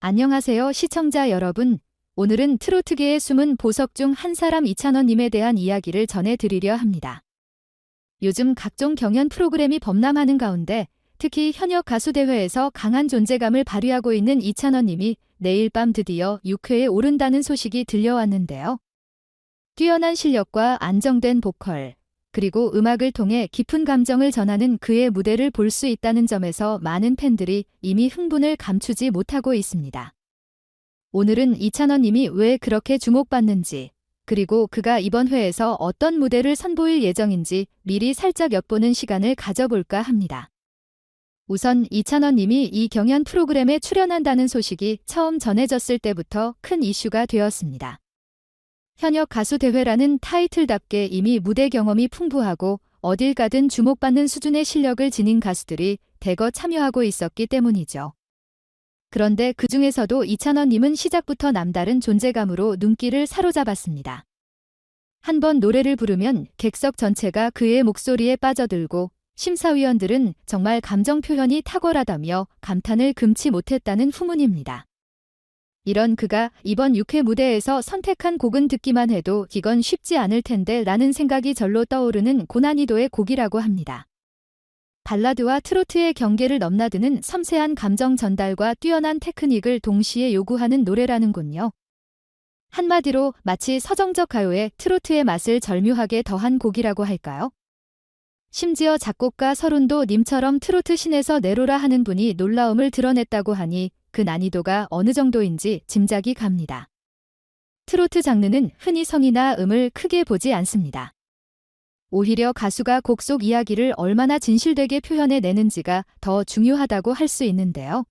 안녕하세요, 시청자 여러분. 오늘은 트로트계의 숨은 보석 중 한 사람 이찬원님에 대한 이야기를 전해드리려 합니다. 요즘 각종 경연 프로그램이 범람하는 가운데 특히 현역 가수대회에서 강한 존재감을 발휘하고 있는 이찬원님이 내일 밤 드디어 6회에 오른다는 소식이 들려왔는데요. 뛰어난 실력과 안정된 보컬, 그리고 음악을 통해 깊은 감정을 전하는 그의 무대를 볼 수 있다는 점에서 많은 팬들이 이미 흥분을 감추지 못하고 있습니다. 오늘은 이찬원님이 왜 그렇게 주목받는지, 그리고 그가 이번 회에서 어떤 무대를 선보일 예정인지 미리 살짝 엿보는 시간을 가져볼까 합니다. 우선 이찬원님이 이 경연 프로그램에 출연한다는 소식이 처음 전해졌을 때부터 큰 이슈가 되었습니다. 현역 가수 대회라는 타이틀답게 이미 무대 경험이 풍부하고 어딜 가든 주목받는 수준의 실력을 지닌 가수들이 대거 참여하고 있었기 때문이죠. 그런데 그 중에서도 이찬원님은 시작부터 남다른 존재감으로 눈길을 사로잡았습니다. 한번 노래를 부르면 객석 전체가 그의 목소리에 빠져들고 심사위원들은 정말 감정 표현이 탁월하다며 감탄을 금치 못했다는 후문입니다. 이런 그가 이번 6회 무대에서 선택한 곡은 듣기만 해도 이건 쉽지 않을 텐데 라는 생각이 절로 떠오르는 고난이도의 곡이라고 합니다. 발라드와 트로트의 경계를 넘나드는 섬세한 감정 전달과 뛰어난 테크닉을 동시에 요구하는 노래라는군요. 한마디로 마치 서정적 가요에 트로트의 맛을 절묘하게 더한 곡이라고 할까요? 심지어 작곡가 서른도 님처럼 트로트 신에서 내로라 하는 분이 놀라움을 드러냈다고 하니 그 난이도가 어느 정도인지 짐작이 갑니다. 트로트 장르는 흔히 성이나 음을 크게 보지 않습니다. 오히려 가수가 곡 속 이야기를 얼마나 진실되게 표현해내는지가 더 중요하다고 할 수 있는데요.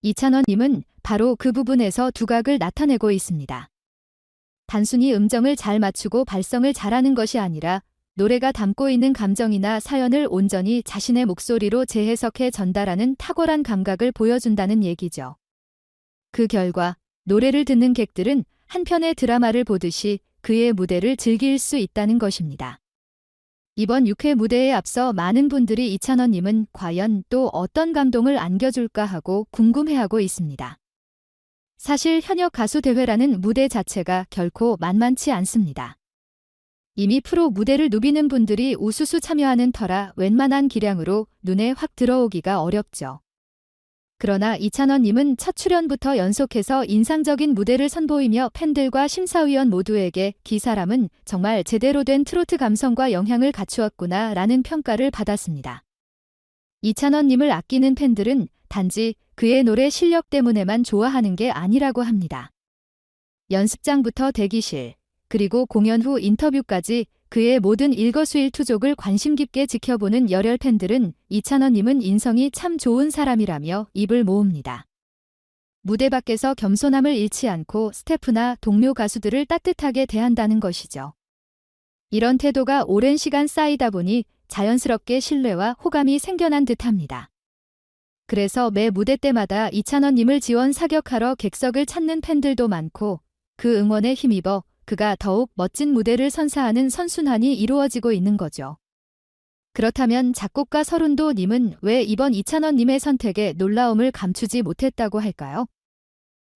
이찬원님은 바로 그 부분에서 두각을 나타내고 있습니다. 단순히 음정을 잘 맞추고 발성을 잘하는 것이 아니라 노래가 담고 있는 감정이나 사연을 온전히 자신의 목소리로 재해석해 전달하는 탁월한 감각을 보여준다는 얘기죠. 그 결과 노래를 듣는 객들은 한 편의 드라마를 보듯이 그의 무대를 즐길 수 있다는 것입니다. 이번 6회 무대에 앞서 많은 분들이 이찬원님은 과연 또 어떤 감동을 안겨줄까 하고 궁금해하고 있습니다. 사실 현역 가수 대회라는 무대 자체가 결코 만만치 않습니다. 이미 프로 무대를 누비는 분들이 우수수 참여하는 터라 웬만한 기량으로 눈에 확 들어오기가 어렵죠. 그러나 이찬원님은 첫 출연부터 연속해서 인상적인 무대를 선보이며 팬들과 심사위원 모두에게 이 사람은 정말 제대로 된 트로트 감성과 영향을 갖추었구나 라는 평가를 받았습니다. 이찬원님을 아끼는 팬들은 단지 그의 노래 실력 때문에만 좋아하는 게 아니라고 합니다. 연습장부터 대기실, 그리고 공연 후 인터뷰까지 그의 모든 일거수일투족을 관심 깊게 지켜보는 열혈 팬들은 이찬원님은 인성이 참 좋은 사람이라며 입을 모읍니다. 무대 밖에서 겸손함을 잃지 않고 스태프나 동료 가수들을 따뜻하게 대한다는 것이죠. 이런 태도가 오랜 시간 쌓이다 보니 자연스럽게 신뢰와 호감이 생겨난 듯합니다. 그래서 매 무대 때마다 이찬원님을 지원 사격하러 객석을 찾는 팬들도 많고 그 응원에 힘입어 그가 더욱 멋진 무대를 선사하는 선순환이 이루어지고 있는 거죠. 그렇다면 작곡가 서른도 님은 왜 이번 이찬원님의 선택에 놀라움을 감추지 못했다고 할까요?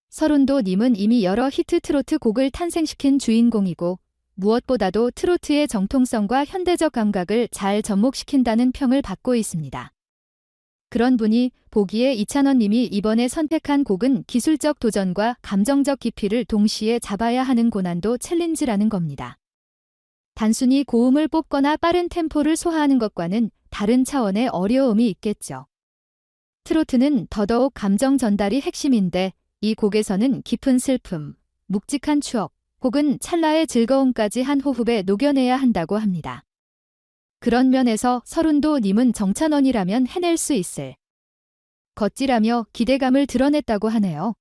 서른도 님은 이미 여러 히트 트로트 곡을 탄생시킨 주인공이고 무엇보다도 트로트의 정통성과 현대적 감각을 잘 접목시킨다는 평을 받고 있습니다. 그런 분이 보기에 이찬원님이 이번에 선택한 곡은 기술적 도전과 감정적 깊이를 동시에 잡아야 하는 고난도 챌린지라는 겁니다. 단순히 고음을 뽑거나 빠른 템포를 소화하는 것과는 다른 차원의 어려움이 있겠죠. 트로트는 더더욱 감정 전달이 핵심인데 이 곡에서는 깊은 슬픔, 묵직한 추억, 혹은 찰나의 즐거움까지 한 호흡에 녹여내야 한다고 합니다. 그런 면에서 서른도 님은 정찬원이라면 해낼 수 있을 것이라며 기대감을 드러냈다고 하네요.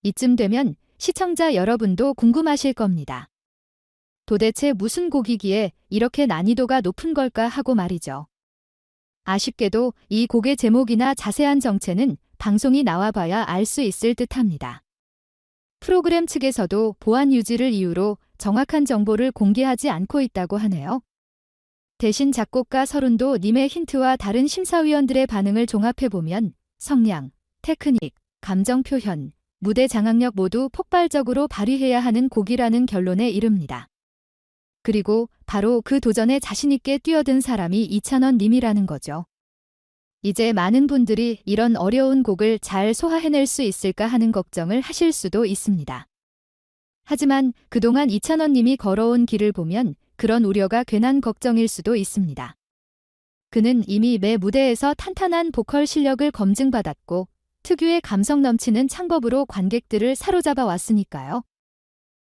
이쯤 되면 시청자 여러분도 궁금하실 겁니다. 도대체 무슨 곡이기에 이렇게 난이도가 높은 걸까 하고 말이죠. 아쉽게도 이 곡의 제목이나 자세한 정체는 방송이 나와봐야 알 수 있을 듯합니다. 프로그램 측에서도 보안 유지를 이유로 정확한 정보를 공개하지 않고 있다고 하네요. 대신 작곡가 서른도 님의 힌트와 다른 심사위원들의 반응을 종합해보면 성량, 테크닉, 감정 표현, 무대 장악력 모두 폭발적으로 발휘해야 하는 곡이라는 결론에 이릅니다. 그리고 바로 그 도전에 자신있게 뛰어든 사람이 이찬원 님이라는 거죠. 이제 많은 분들이 이런 어려운 곡을 잘 소화해낼 수 있을까 하는 걱정을 하실 수도 있습니다. 하지만 그동안 이찬원 님이 걸어온 길을 보면 그런 우려가 괜한 걱정일 수도 있습니다. 그는 이미 매 무대에서 탄탄한 보컬 실력을 검증받았고 특유의 감성 넘치는 창법으로 관객들을 사로잡아 왔으니까요.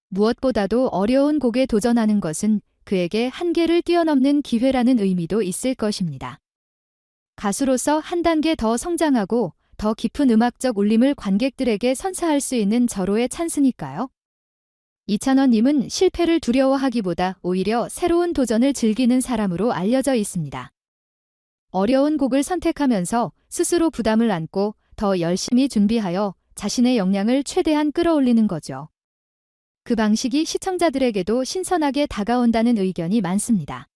무엇보다도 어려운 곡에 도전하는 것은 그에게 한계를 뛰어넘는 기회라는 의미도 있을 것입니다. 가수로서 한 단계 더 성장하고 더 깊은 음악적 울림을 관객들에게 선사할 수 있는 절호의 찬스니까요. 이찬원 님은 실패를 두려워하기보다 오히려 새로운 도전을 즐기는 사람으로 알려져 있습니다. 어려운 곡을 선택하면서 스스로 부담을 안고 더 열심히 준비하여 자신의 역량을 최대한 끌어올리는 거죠. 그 방식이 시청자들에게도 신선하게 다가온다는 의견이 많습니다.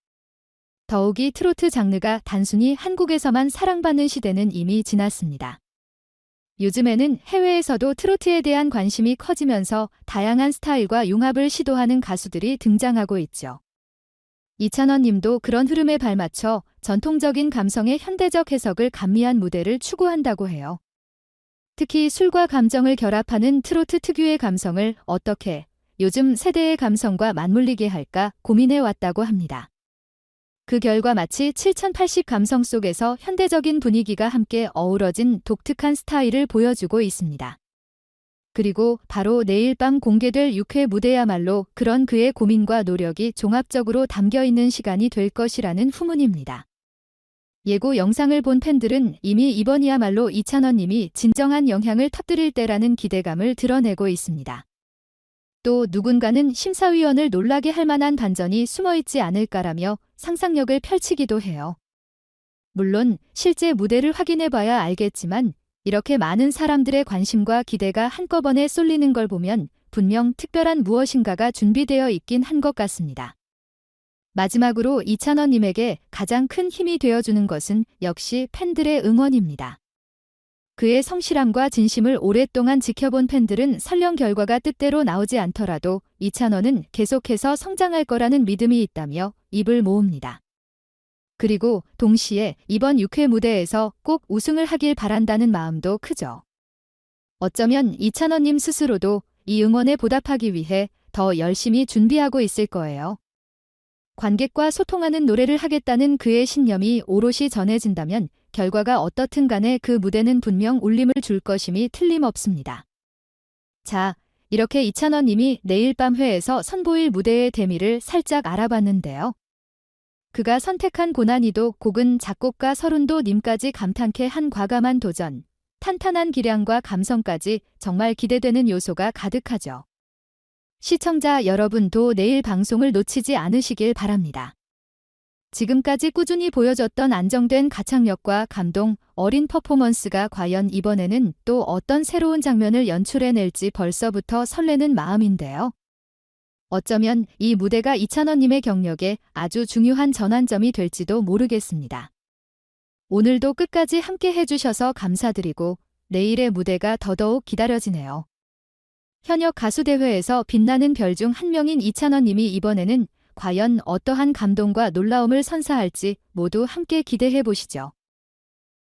더욱이 트로트 장르가 단순히 한국에서만 사랑받는 시대는 이미 지났습니다. 요즘에는 해외에서도 트로트에 대한 관심이 커지면서 다양한 스타일과 융합을 시도하는 가수들이 등장하고 있죠. 이찬원 님도 그런 흐름에 발맞춰 전통적인 감성의 현대적 해석을 감미한 무대를 추구한다고 해요. 특히 술과 감정을 결합하는 트로트 특유의 감성을 어떻게 요즘 세대의 감성과 맞물리게 할까 고민해 왔다고 합니다. 그 결과 마치 7080 감성 속에서 현대적인 분위기가 함께 어우러진 독특한 스타일을 보여주고 있습니다. 그리고 바로 내일 밤 공개될 6회 무대야말로 그런 그의 고민과 노력이 종합적으로 담겨있는 시간이 될 것이라는 후문입니다. 예고 영상을 본 팬들은 이미 이번이야말로 이찬원 님이 진정한 영향을 터뜨릴 때라는 기대감을 드러내고 있습니다. 또 누군가는 심사위원을 놀라게 할 만한 반전이 숨어있지 않을까라며 상상력을 펼치기도 해요. 물론 실제 무대를 확인해봐야 알겠지만 이렇게 많은 사람들의 관심과 기대가 한꺼번에 쏠리는 걸 보면 분명 특별한 무엇인가가 준비되어 있긴 한 것 같습니다. 마지막으로 이찬원 님에게 가장 큰 힘이 되어주는 것은 역시 팬들의 응원입니다. 그의 성실함과 진심을 오랫동안 지켜본 팬들은 설령 결과가 뜻대로 나오지 않더라도 이찬원은 계속해서 성장할 거라는 믿음이 있다며 입을 모읍니다. 그리고 동시에 이번 6회 무대에서 꼭 우승을 하길 바란다는 마음도 크죠. 어쩌면 이찬원 님 스스로도 이 응원에 보답하기 위해 더 열심히 준비하고 있을 거예요. 관객과 소통하는 노래를 하겠다는 그의 신념이 오롯이 전해진다면 결과가 어떻든 간에 그 무대는 분명 울림을 줄 것임이 틀림없습니다. 자, 이렇게 이찬원 님이 내일 밤 회에서 선보일 무대의 대미를 살짝 알아봤는데요. 그가 선택한 고난이도 곡은 작곡가 서른도 님까지 감탄케 한 과감한 도전, 탄탄한 기량과 감성까지 정말 기대되는 요소가 가득하죠. 시청자 여러분도 내일 방송을 놓치지 않으시길 바랍니다. 지금까지 꾸준히 보여줬던 안정된 가창력과 감동, 어린 퍼포먼스가 과연 이번에는 또 어떤 새로운 장면을 연출해낼지 벌써부터 설레는 마음인데요. 어쩌면 이 무대가 이찬원 님의 경력에 아주 중요한 전환점이 될지도 모르겠습니다. 오늘도 끝까지 함께 해주셔서 감사드리고 내일의 무대가 더더욱 기다려지네요. 현역 가수대회에서 빛나는 별 중 한 명인 이찬원 님이 이번에는 과연 어떠한 감동과 놀라움을 선사할지 모두 함께 기대해 보시죠.